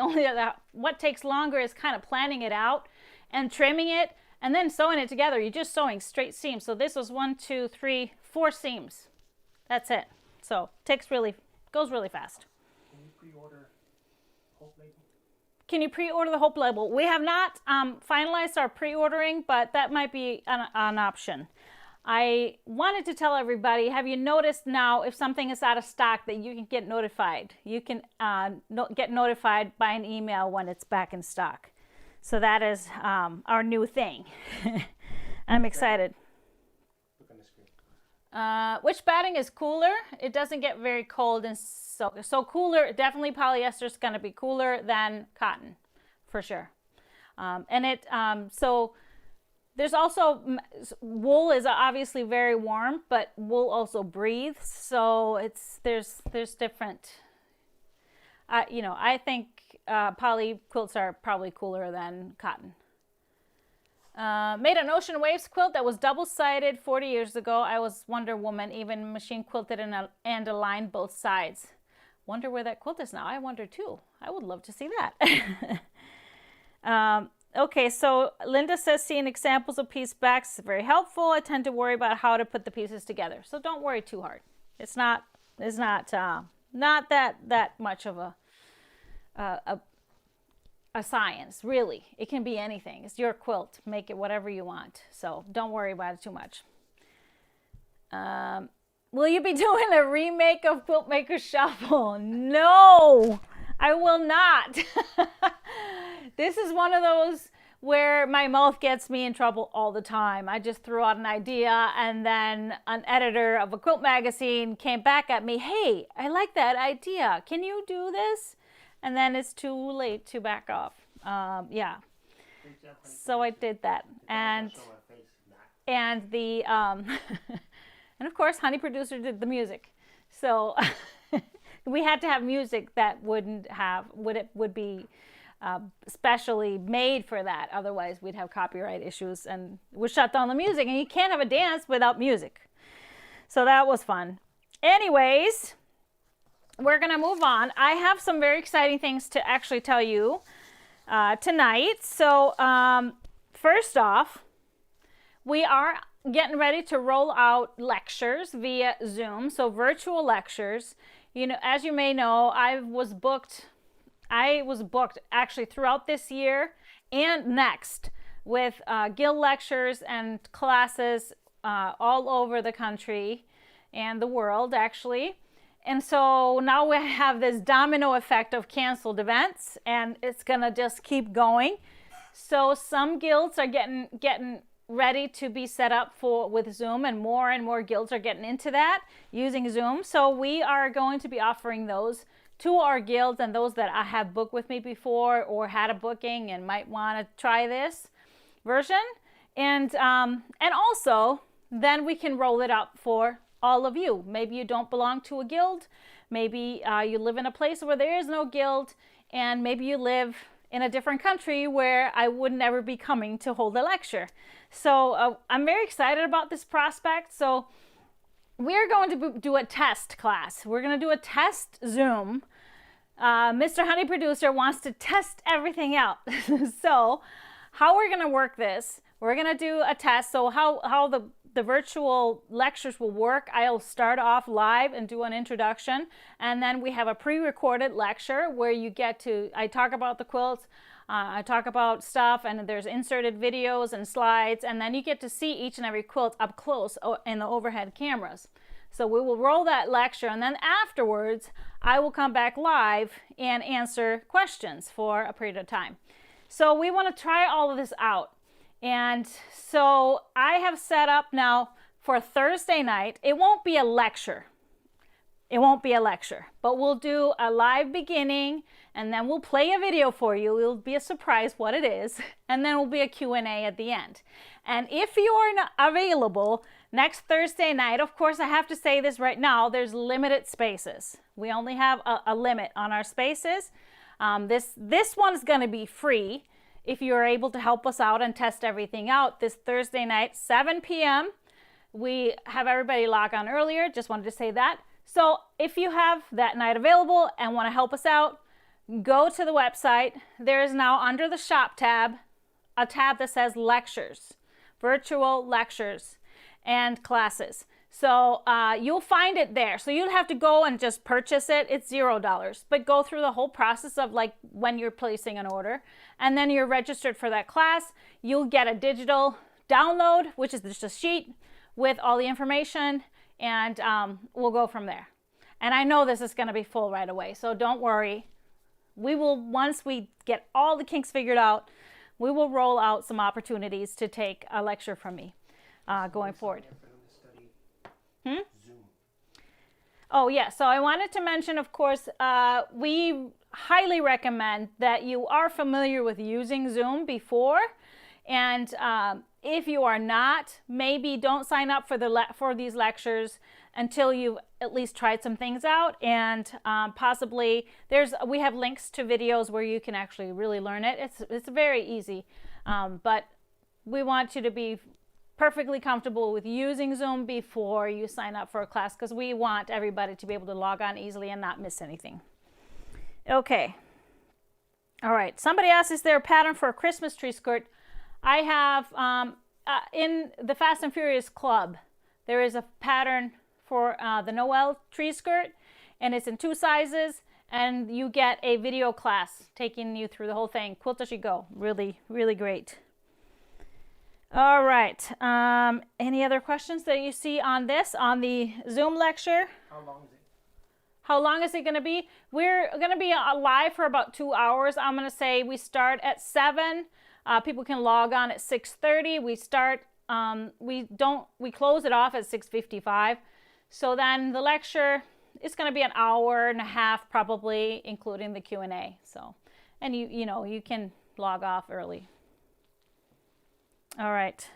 What takes longer is kind of planning it out and trimming it and then sewing it together. You're just sewing straight seams. So this was 1, 2, 3, 4 seams. That's it. So goes really fast. Can you pre-order Hope label? Can you pre-order the Hope label? We have not finalized our pre-ordering, but that might be an option. I wanted to tell everybody, have you noticed now if something is out of stock that you can get notified? You can get notified by an email when it's back in stock. So that is our new thing. I'm excited. Look on the screen. Which batting is cooler? It doesn't get very cold, and so cooler, definitely polyester is going to be cooler than cotton, for sure. So there's also, wool is obviously very warm, but wool also breathes. So there's different, I think poly quilts are probably cooler than cotton. Made an Ocean Waves quilt that was double-sided 40 years ago. I was Wonder Woman, even machine quilted and aligned both sides. Wonder where that quilt is now. I wonder too. I would love to see that. Okay, so Linda says seeing examples of piece backs is very helpful. I tend to worry about how to put the pieces together. So don't worry too hard. It's not that much of a science, really. It can be anything. It's your quilt. Make it whatever you want. So don't worry about it too much. Will you be doing a remake of Quilt Maker Shuffle? No, I will not. This is one of those where my mouth gets me in trouble all the time. I just threw out an idea and then an editor of a quilt magazine came back at me, hey, I like that idea. Can you do this? And then it's too late to back off. Yeah. So I did that. And the, and of course, Honey Producer did the music. So we had to have music that would be specially made for that. Otherwise, we'd have copyright issues and would shut down the music. And you can't have a dance without music. So that was fun. Anyways, we're going to move on. I have some very exciting things to actually tell you tonight. So first off, we are getting ready to roll out lectures via Zoom. So virtual lectures. You know, as you may know, I was booked actually throughout this year and next with guild lectures and classes all over the country and the world, actually. And so now we have this domino effect of canceled events, and it's gonna just keep going. So some guilds are getting ready to be set up with Zoom, and more guilds are getting into that using Zoom. So we are going to be offering those to our guilds and those that I have booked with me before or had a booking and might want to try this version. And also then we can roll it out for all of you. Maybe you don't belong to a guild. Maybe you live in a place where there is no guild, and maybe you live in a different country where I would never be coming to hold a lecture. So I'm very excited about this prospect. So we're going to do a test class. We're going to do a test Zoom. Mr. Honey Producer wants to test everything out. So how we're going to work this, we're going to do a test. So how the virtual lectures will work, I'll start off live and do an introduction. And then we have a pre-recorded lecture where I talk about the quilts, I talk about stuff, and there's inserted videos and slides, and then you get to see each and every quilt up close in the overhead cameras. So we will roll that lecture, and then afterwards, I will come back live and answer questions for a period of time. So we want to try all of this out. And so I have set up now for Thursday night. It won't be a lecture. It won't be a lecture, but we'll do a live beginning, and then we'll play a video for you. It'll be a surprise what it is, and then will be a Q&A at the end. And if you are not available next Thursday night, of course, I have to say this right now, there's limited spaces. We only have a limit on our spaces. This one's going to be free if you're able to help us out and test everything out. This Thursday night, 7 p.m. We have everybody log on earlier. Just wanted to say that. So if you have that night available and want to help us out, go to the website. There is now under the shop tab, a tab that says lectures, virtual lectures and classes. So you'll find it there. So you'll have to go and just purchase it. It's $0, but go through the whole process of like when you're placing an order, and then you're registered for that class. You'll get a digital download, which is just a sheet with all the information, and we'll go from there. And I know this is going to be full right away, so don't worry. We will, once we get all the kinks figured out, we will roll out some opportunities to take a lecture from me going forward. Zoom. Oh yeah, so I wanted to mention, of course, we highly recommend that you are familiar with using Zoom before, and if you are not, maybe don't sign up for these lectures until you've at least tried some things out, and possibly we have links to videos where you can actually really learn it. It's very easy, but we want you to be perfectly comfortable with using Zoom before you sign up for a class, because we want everybody to be able to log on easily and not miss anything. Okay. All right. Somebody asked, is there a pattern for a Christmas tree skirt? I have, in the Fast and Furious Club, there is a pattern for the Noel tree skirt, and it's in 2 sizes, and you get a video class taking you through the whole thing. Quilt as you go. Really, really great. All right. Any other questions that you see on this, on the Zoom lecture? How long is it? How long is it going to be? We're going to be live for about 2 hours. I'm going to say we start at 7. People can log on at 6:30. We start, we close it off at 6:55. So then the lecture is going to be an hour and a half probably, including the Q&A. So, and you can log off early. All right.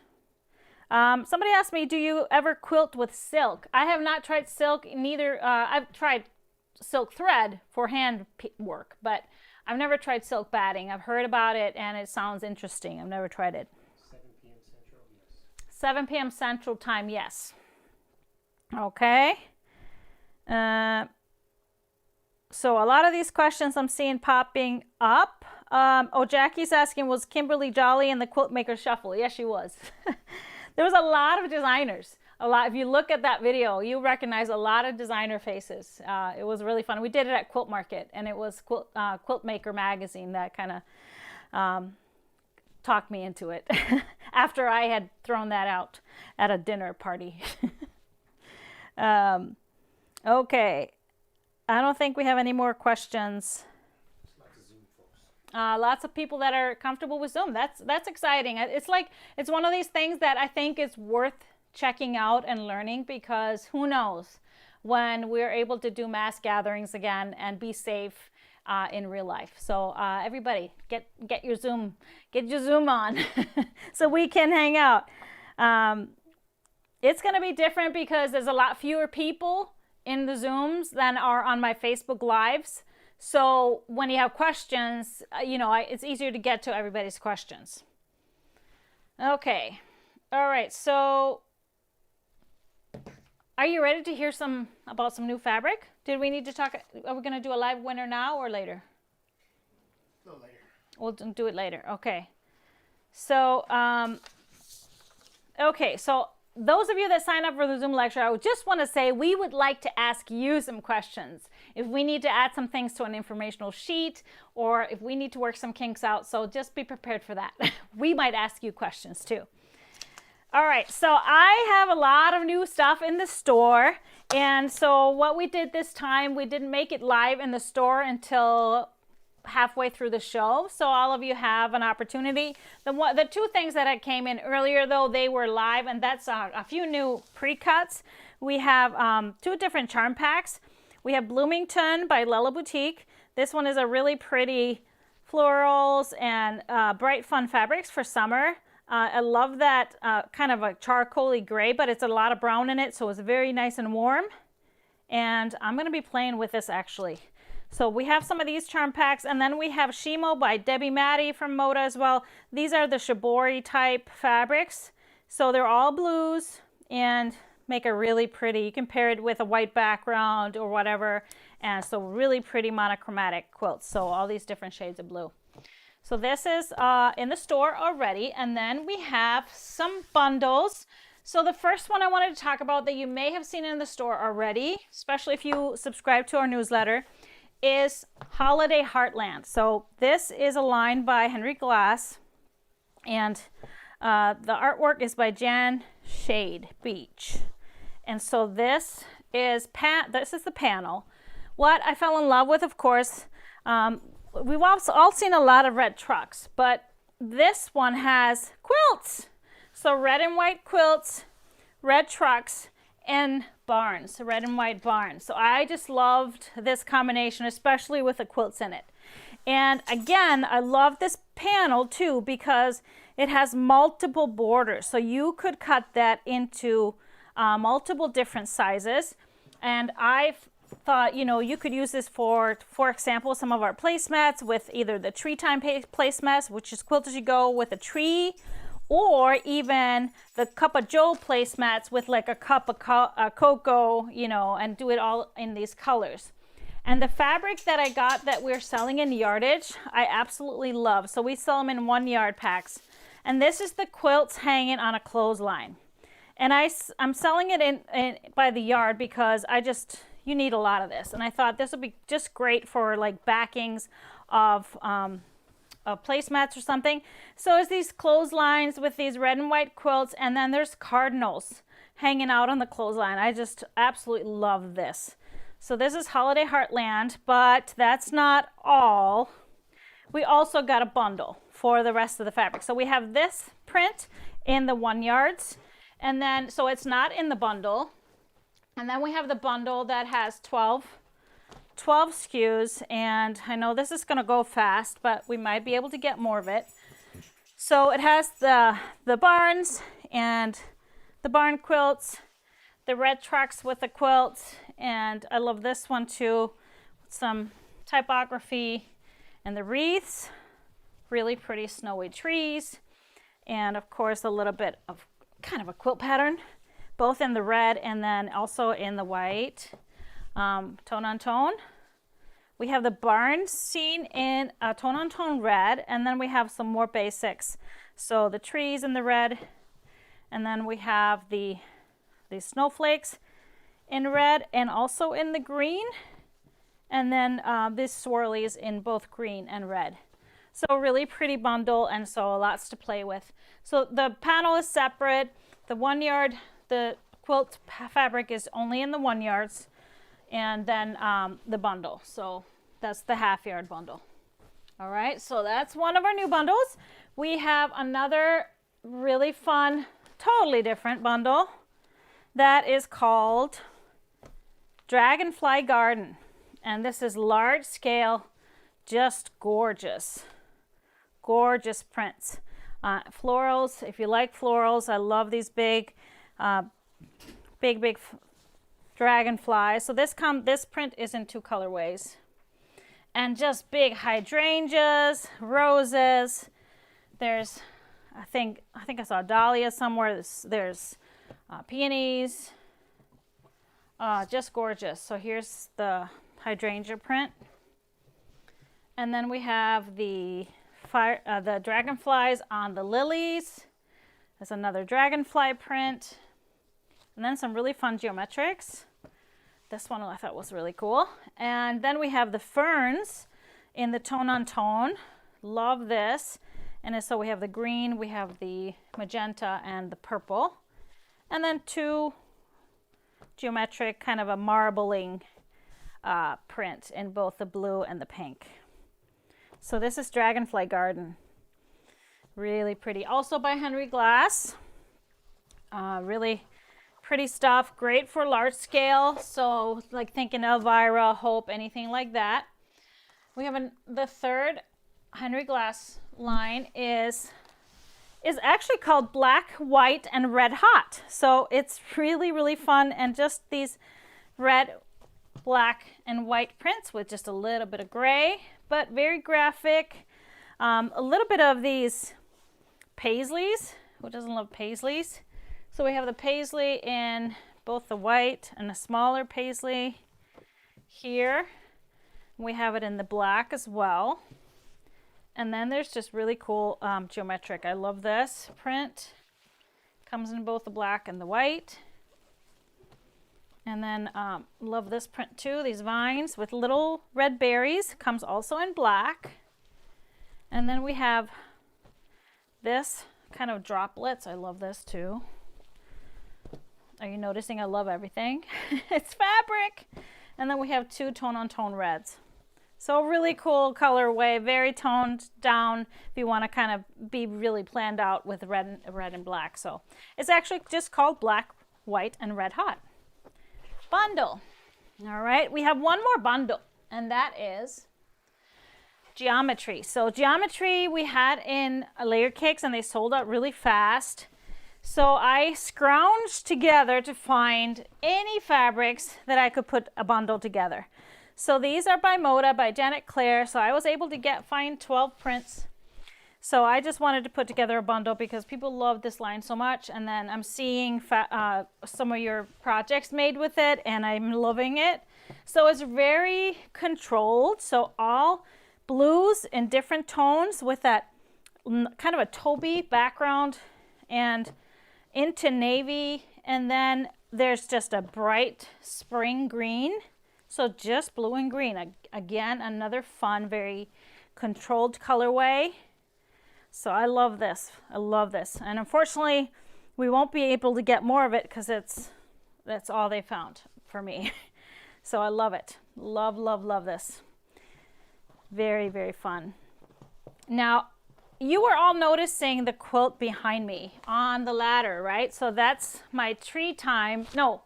Somebody asked me, do you ever quilt with silk? I have not tried silk, neither. I've tried silk thread for hand work, but I've never tried silk batting. I've heard about it and it sounds interesting. I've never tried it. 7 p.m. Central, yes. 7 p.m. Central Time, yes. Okay. So a lot of these questions I'm seeing popping up. Jackie's asking, was Kimberly Jolly in the Quilt Maker Shuffle? Yes, she was. There was a lot of designers. If you look at that video, you recognize a lot of designer faces. It was really fun. We did it at Quilt Market, and it was Quilt Maker magazine that kind of talked me into it after I had thrown that out at a dinner party. Okay. I don't think we have any more questions. Lots of Zoom folks. Lots of people that are comfortable with Zoom. That's exciting. It's one of these things that I think is worth checking out and learning, because who knows when we're able to do mass gatherings again and be safe in real life. So everybody, get your Zoom on so we can hang out. It's going to be different because there's a lot fewer people in the Zooms than are on my Facebook Lives. So when you have questions, it's easier to get to everybody's questions. Okay. All right. So are you ready to hear about some new fabric? Did we need to talk? Are we going to do a live winner now or later? A little later. We'll do it later. Okay. So, So those of you that sign up for the Zoom lecture, I would just want to say we would like to ask you some questions. If we need to add some things to an informational sheet, or if we need to work some kinks out, so just be prepared for that. We might ask you questions too. All right, so I have a lot of new stuff in the store. And so what we did this time, we didn't make it live in the store until halfway through the show. So all of you have an opportunity. The two things that came in earlier, though, they were live, and that's a few new pre-cuts. We have 2 different charm packs. We have Bloomington by Lella Boutique. This one is a really pretty florals and bright fun fabrics for summer. I love that kind of a charcoaly gray, but it's a lot of brown in it, so it's very nice and warm. And I'm going to be playing with this actually. So we have some of these charm packs, and then we have Shimo by Debbie Matty from Moda as well. These are the shibori type fabrics. So they're all blues and make a really pretty, you can pair it with a white background or whatever. And so really pretty monochromatic quilts. So all these different shades of blue. So this is in the store already. And then we have some bundles. So the first one I wanted to talk about that you may have seen in the store already, especially if you subscribe to our newsletter, is Holiday Heartland. So this is a line by Henry Glass, and the artwork is by Jan Shade Beach. And so this is the panel. What I fell in love with, of course, we've all seen a lot of red trucks, but this one has quilts. So red and white quilts, red trucks, and barns, red and white barns. So I just loved this combination, especially with the quilts in it. And again, I love this panel too because it has multiple borders. So you could cut that into multiple different sizes. And I thought, you could use this for example, some of our placemats with either the tree time placemats, which is quilt as you go with a tree, or even the Cup of Joe placemats with like a cup of cocoa, and do it all in these colors. And the fabric that I got that we're selling in yardage, I absolutely love. So we sell them in 1 yard packs. And this is the quilts hanging on a clothesline. And I'm selling it in by the yard because I just, you need a lot of this. And I thought this would be just great for like backings of placemats or something. So it's these clotheslines with these red and white quilts, and then there's cardinals hanging out on the clothesline. I just absolutely love this. So this is Holiday Heartland, but that's not all. We also got a bundle for the rest of the fabric. So we have this print in the 1 yards, and then, so it's not in the bundle. And then we have the bundle that has 12 SKUs, and I know this is going to go fast, but we might be able to get more of it. So it has the barns and the barn quilts, the red trucks with the quilts, and I love this one too, some typography, and the wreaths, really pretty snowy trees, and of course a little bit of kind of a quilt pattern, both in the red and then also in the white, tone on tone. We have the barn scene in a tone on tone red, and then we have some more basics. So the trees in the red, and then we have these snowflakes in red and also in the green, and then these swirlies in both green and red. So really pretty bundle, and so lots to play with. So the panel is separate. The 1 yard, the quilt fabric is only in the 1 yards, and then the bundle. So that's the half yard bundle. All right, so that's one of our new bundles. We have another really fun, totally different bundle that is called Dragonfly Garden. And this is large scale, just gorgeous, gorgeous prints. Florals, if you like florals, I love these big dragonflies. So this print is in 2 colorways, and just big hydrangeas, roses. There's, I think I saw dahlia somewhere. There's peonies. Just gorgeous. So here's the hydrangea print, and then we have the dragonflies on the lilies. There's another dragonfly print. And then some really fun geometrics. This one I thought was really cool. And then we have the ferns in the tone on tone. Love this. And so we have the green, we have the magenta, and the purple. And then 2 geometric, kind of a marbling print in both the blue and the pink. So this is Dragonfly Garden. Really pretty. Also by Henry Glass. Really pretty stuff. Great for large scale. So like thinking Elvira, Hope, anything like that. We have the third Henry Glass line is actually called Black, White, and Red Hot. So it's really, really fun, and just these red, black, and white prints with just a little bit of gray, but very graphic. A little bit of these paisleys. Who doesn't love paisleys? So we have the paisley in both the white and a smaller paisley here. We have it in the black as well. And then there's just really cool geometric. I love this print. Comes in both the black and the white. And then love this print too. These vines with little red berries. Comes also in black. And then we have this kind of droplets. I love this too. Are you noticing I love everything? It's fabric. And then we have 2 tone on tone reds. So really cool colorway, very toned down if you want to kind of be really planned out with red and black. So it's actually just called Black, White, and Red Hot. Bundle. All right, we have one more bundle, and that is geometry. So geometry we had in layer cakes, and they sold out really fast. So I scrounged together to find any fabrics that I could put a bundle together. So these are by Moda, by Janet Claire. So I was able to find 12 prints. So I just wanted to put together a bundle because people love this line so much. And then I'm seeing some of your projects made with it, and I'm loving it. So it's very controlled. So all blues in different tones with that kind of a taupey background and into navy. And then there's just a bright spring green So just blue and green. Again, another fun, very controlled colorway. So I love this. I love this. And unfortunately, we won't be able to get more of it because that's all they found for me. So I love it. Love, love, love this. Very, very fun. Now, you were all noticing the quilt behind me on the ladder, right? So that's my tree time. No,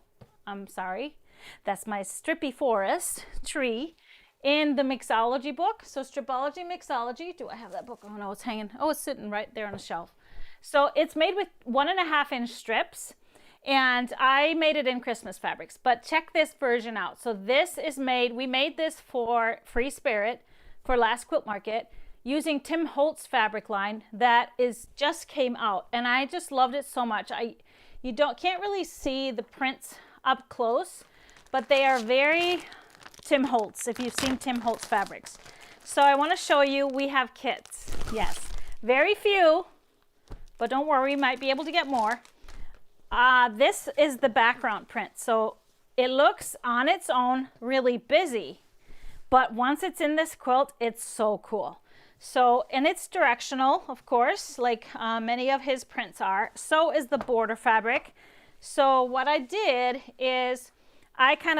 I'm sorry. That's my Strippy Forest tree in the mixology book. So Stripology, Mixology. Do I have that book? Oh no, it's hanging. Oh, it's sitting right there on the shelf. So it's made with 1.5 inch strips, and I made it in Christmas fabrics. But check this version out. So this is made, we made this for Free Spirit for Last Quilt Market using Tim Holtz fabric line that is just came out, and I just loved it so much. You can't really see the prints up close, but they are very Tim Holtz, if you've seen Tim Holtz fabrics. So I want to show you, we have kits. Yes, very few, but don't worry, we might be able to get more. This is the background print. So it looks on its own really busy, but once it's in this quilt, it's so cool. So, and it's directional, of course, like many of his prints are. So is the border fabric. So what I did is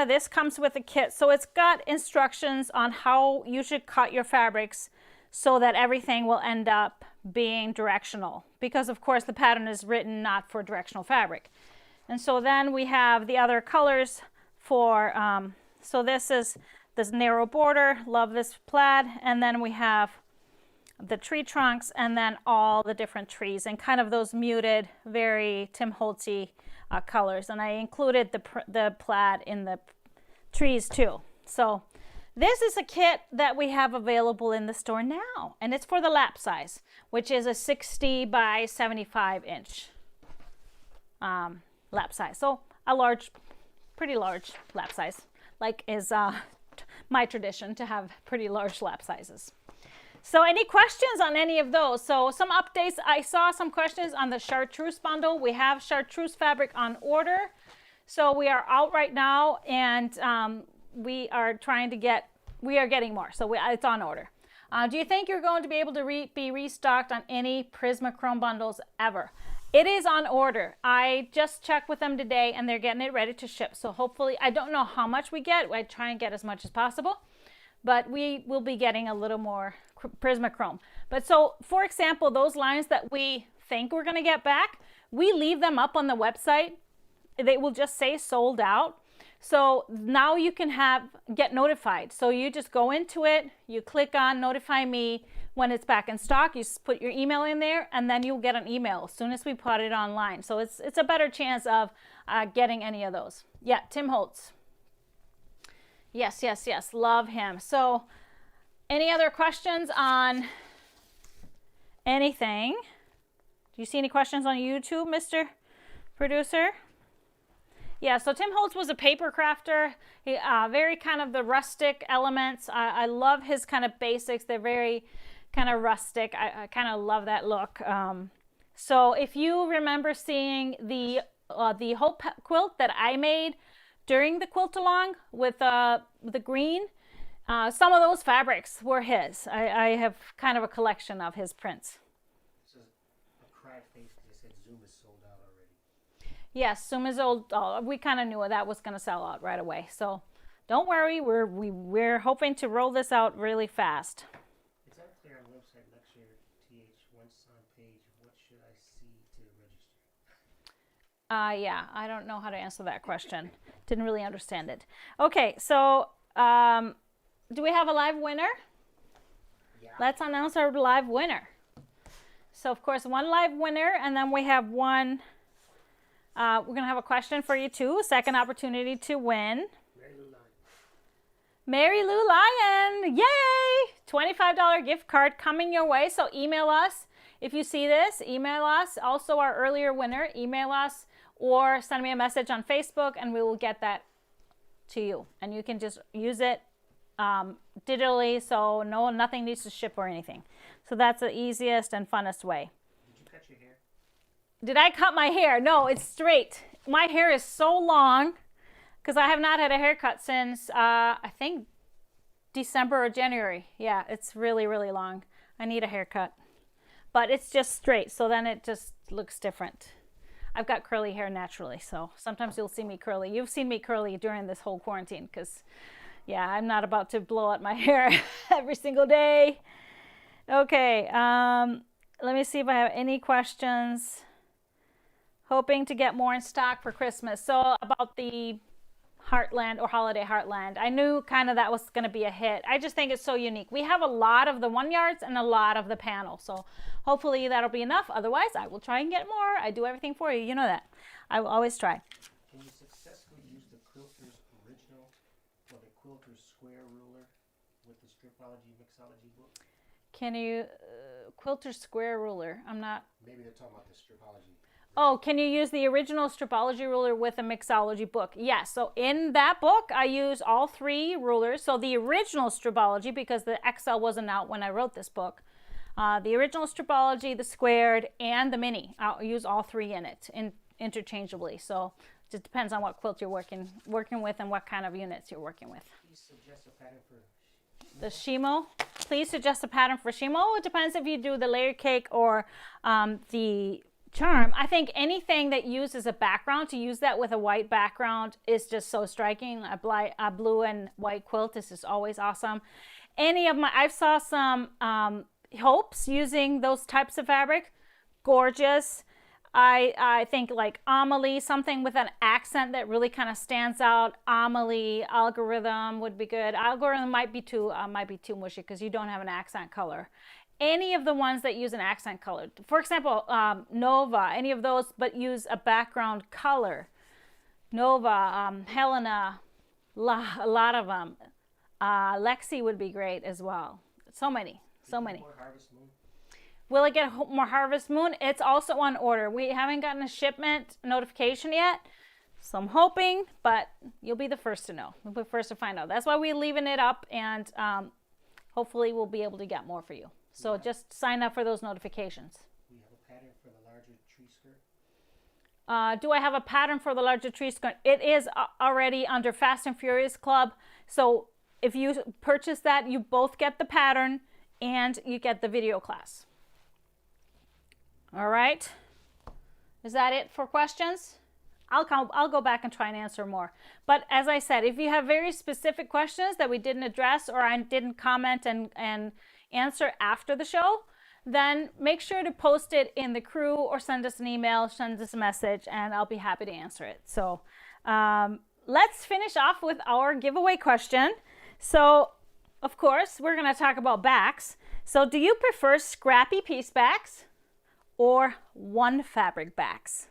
this comes with a kit. So it's got instructions on how you should cut your fabrics so that everything will end up being directional. Because of course the pattern is written not for directional fabric. And so then we have the other colors for, so this is this narrow border, love this plaid. And then we have the tree trunks, and then all the different trees and kind of those muted, very Tim Holtzy colors. And I included the plaid in the trees too. So this is a kit that we have available in the store now, and it's for the lap size, which is a 60 by 75 inch lap size. So a large, pretty large lap size, like is my tradition to have pretty large lap sizes. So any questions on any of those? So some updates. I saw some questions on the chartreuse bundle. We have chartreuse fabric on order. So we are out right now, and we are getting more. So it's on order. Do you think you're going to be able to be restocked on any Prismachrome bundles ever? It is on order. I just checked with them today, and they're getting it ready to ship. So hopefully, I don't know how much we get. I try and get as much as possible, but we will be getting a little more Prismachrome. But so, for example, those lines that we think we're going to get back, we leave them up on the website. They will just say sold out. So now you can get notified. So you just go into it, you click on notify me when it's back in stock. You put your email in there, and then you'll get an email as soon as we put it online. So it's a better chance of getting any of those. Yeah, Tim Holtz. Yes, yes, yes. Love him. So any other questions on anything? Do you see any questions on YouTube, Mr. Producer? Yeah, so Tim Holtz was a paper crafter. He, very kind of the rustic elements. I love his kind of basics. They're very kind of rustic. I kind of love that look. So if you remember seeing the Hope quilt that I made during the quilt along with the green, some of those fabrics were his. I have kind of a collection of his prints. This is a crab face because it said Zoom is sold out already. Yes, Zoom is old. Oh, we kind of knew that was going to sell out right away. So don't worry, we're hoping to roll this out really fast. It's unclear on the website lecture TH once on page. What should I see to register? Yeah, I don't know how to answer that question. Didn't really understand it. Okay, so do we have a live winner? Yeah. Let's announce our live winner. So of course, one live winner, and then we have one. We're going to have a question for you too. Second opportunity to win. Mary Lou Lyon. Yay! $25 gift card coming your way. So email us if you see this. Email us. Also our earlier winner. Email us or send me a message on Facebook, and we will get that to you. And you can just use it digitally, so nothing needs to ship or anything. So that's the easiest and funnest way. Did you cut your hair? Did I cut my hair? No, it's straight. My hair is so long because I have not had a haircut since, I think, December or January. Yeah, it's really, really long. I need a haircut. But it's just straight, so then it just looks different. I've got curly hair naturally, so sometimes you'll see me curly. You've seen me curly during this whole quarantine because, yeah, I'm not about to blow out my hair every single day. Okay, let me see if I have any questions. Hoping to get more in stock for Christmas. So about the Heartland or Holiday Heartland, I knew kind of that was going to be a hit. I just think it's so unique. We have a lot of the 1 yards and a lot of the panel, so hopefully that'll be enough. Otherwise, I will try and get more. I do everything for you. You know that. I will always try. Can you successfully use the quilter's original or the quilter's square ruler with the stripology mixology book? Can you quilter square ruler? I'm not. Maybe they're talking about the stripology. Oh, can you use the original stripology ruler with a mixology book? Yes. So in that book, I use all 3 rulers. So the original stripology, because the XL wasn't out when I wrote this book, the original stripology, the squared, and the mini. I'll use all 3 in it interchangeably. So it just depends on what quilt you're working with and what kind of units you're working with. Please suggest a pattern for the Shimo. Please suggest a pattern for Shimo. It depends if you do the layer cake or the charm. I think anything that uses a background, to use that with a white background is just so striking. A blue and white quilt is just always awesome. I saw some hopes using those types of fabric. Gorgeous. I think like Amelie, something with an accent that really kind of stands out. Amelie, Algorithm would be good. Algorithm might be too mushy because you don't have an accent color. Any of the ones that use an accent color, for example, Nova, any of those, but use a background color. Nova, Helena, a lot of them. Lexi would be great as well. So many. More Harvest Moon? Will it get more Harvest Moon? It's also on order. We haven't gotten a shipment notification yet, so I'm hoping, but you'll be the first to know. You'll be the first to find out. That's why we're leaving it up, and hopefully we'll be able to get more for you. So just sign up for those notifications. We have a pattern for the larger tree skirt. Do I have a pattern for the larger tree skirt? It is already under Fast and Furious Club. So if you purchase that, you both get the pattern and you get the video class. All right. Is that it for questions? I'll go back and try and answer more. But as I said, if you have very specific questions that we didn't address or I didn't comment and answer after the show, then make sure to post it in the crew or send us an email, send us a message, and I'll be happy to answer it. So let's finish off with our giveaway question. So of course, we're going to talk about backs. So do you prefer scrappy piece backs or one fabric backs?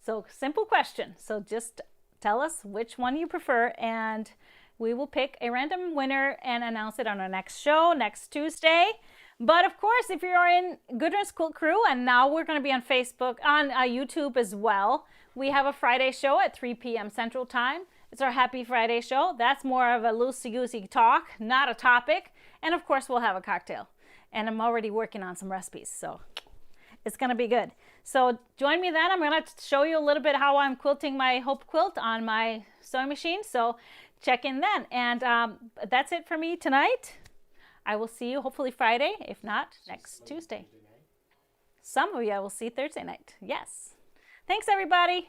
So simple question. So just tell us which one you prefer, and we will pick a random winner and announce it on our next show next Tuesday. But of course, if you're in Gudrun's Quilt Crew, and now we're going to be on Facebook, on YouTube as well, we have a Friday show at 3 p.m. Central Time. It's our Happy Friday show. That's more of a loosey-goosey talk, not a topic. And of course, we'll have a cocktail. And I'm already working on some recipes, so it's going to be good. So join me then. I'm going to show you a little bit how I'm quilting my Hope quilt on my sewing machine. So check in then. And that's it for me tonight. I will see you hopefully Friday, if not next Tuesday. Some of you I will see Thursday night. Yes. Thanks, everybody.